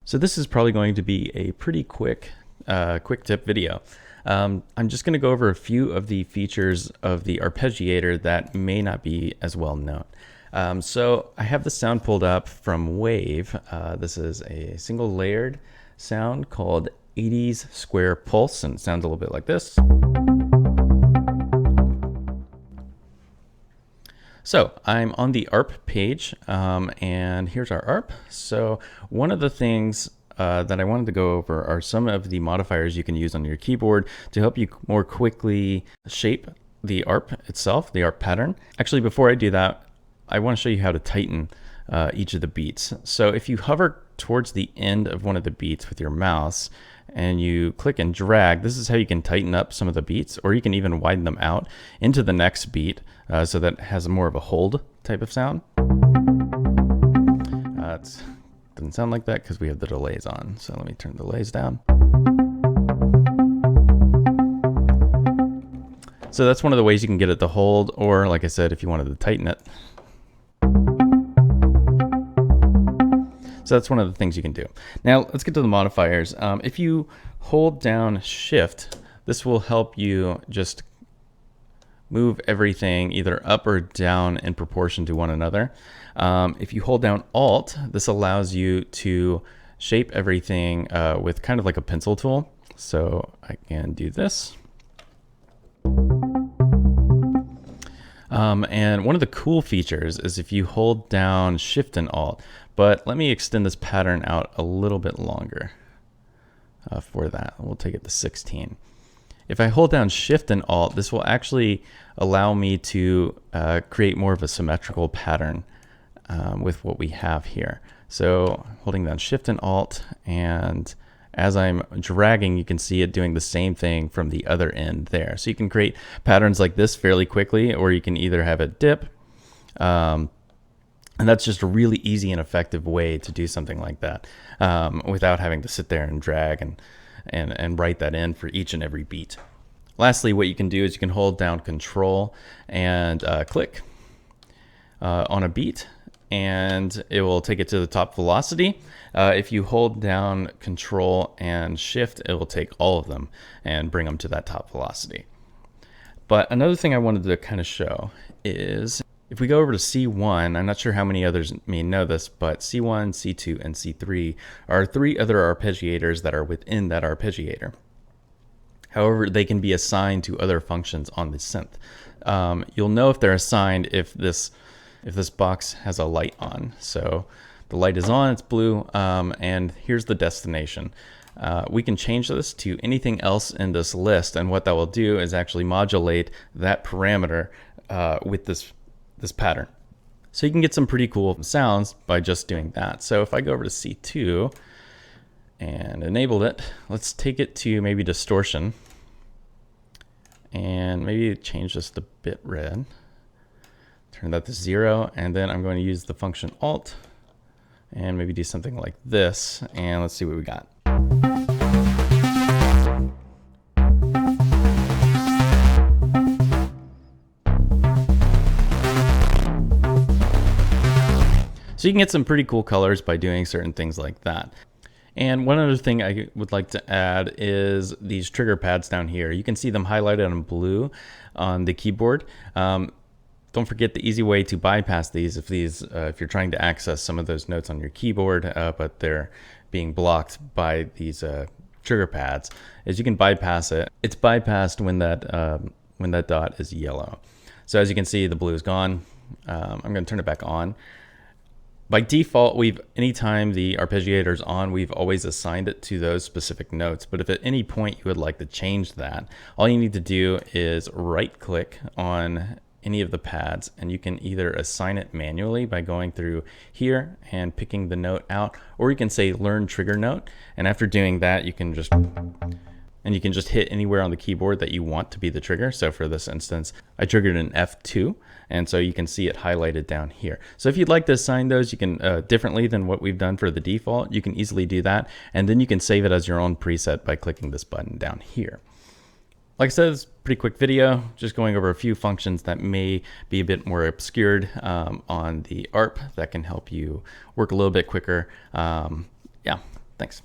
So this is probably going to be a pretty quick tip video. I'm just going to go over a few of the features of the arpeggiator that may not be as well known. So I have the sound pulled up from Wave. This is a single layered sound called 80s Square Pulse, and it sounds a little bit like this. So I'm on the ARP page, and here's our ARP. So one of the things that I wanted to go over are some of the modifiers you can use on your keyboard to help you more quickly shape the ARP itself, the ARP pattern. Actually, before I do that, I want to show you how to tighten each of the beats. So if you hover towards the end of one of the beats with your mouse and you click and drag, this is how you can tighten up some of the beats, or you can even widen them out into the next beat so that it has more of a hold type of sound. It doesn't sound like that because we have the delays on. So let me turn the delays down. So that's one of the ways you can get it to hold, or like I said, if you wanted to tighten it. So that's one of the things you can do. Now let's get to the modifiers. If you hold down Shift, this will help you just move everything either up or down in proportion to one another. If you hold down Alt, this allows you to shape everything with kind of like a pencil tool. So I can do this. And one of the cool features is if you hold down Shift and Alt, but let me extend this pattern out a little bit longer for that. We'll take it to 16. If I hold down Shift and Alt, this will actually allow me to create more of a symmetrical pattern with what we have here. So holding down Shift and Alt, and as I'm dragging, you can see it doing the same thing from the other end there. So you can create patterns like this fairly quickly, or you can either have it dip. And that's just a really easy and effective way to do something like that without having to sit there and drag and write that in for each and every beat. Lastly, what you can do is you can hold down Control and click on a beat, and it will take it to the top velocity. If you hold down Control and Shift, it will take all of them and bring them to that top velocity. But another thing I wanted to kind of show is if we go over to C1, I'm not sure how many others may know this, but C1, C2, and C3 are three other arpeggiators that are within that arpeggiator. However, they can be assigned to other functions on the synth. You'll know if they're assigned if this box has a light on. So the light is on, it's blue, and here's the destination. We can change this to anything else in this list, and what that will do is actually modulate that parameter with this pattern. So you can get some pretty cool sounds by just doing that. So if I go over to C2 and enable it, let's take it to maybe distortion, and maybe change this to bit red. Turn that to 0, and then I'm going to use the function Alt and maybe do something like this, and let's see what we got. So you can get some pretty cool colors by doing certain things like that. And one other thing I would like to add is these trigger pads down here. You can see them highlighted in blue on the keyboard. Don't forget the easy way to bypass these if you're trying to access some of those notes on your keyboard, but they're being blocked by these trigger pads, is you can bypass it. It's bypassed when that dot is yellow. So as you can see, the blue is gone. I'm going to turn it back on. By default, anytime the arpeggiator is on, we've always assigned it to those specific notes. But if at any point you would like to change that, all you need to do is right click on any of the pads, and you can either assign it manually by going through here and picking the note out, or you can say learn trigger note, and after doing that you can just hit anywhere on the keyboard that you want to be the trigger. So for this instance, I triggered an F2, and so you can see it highlighted down here. So if you'd like to assign those, you can differently than what we've done for the default, you can easily do that, and then you can save it as your own preset by clicking this button down here. Like I said, it's a pretty quick video, just going over a few functions that may be a bit more obscured on the ARP that can help you work a little bit quicker. Yeah, Thanks.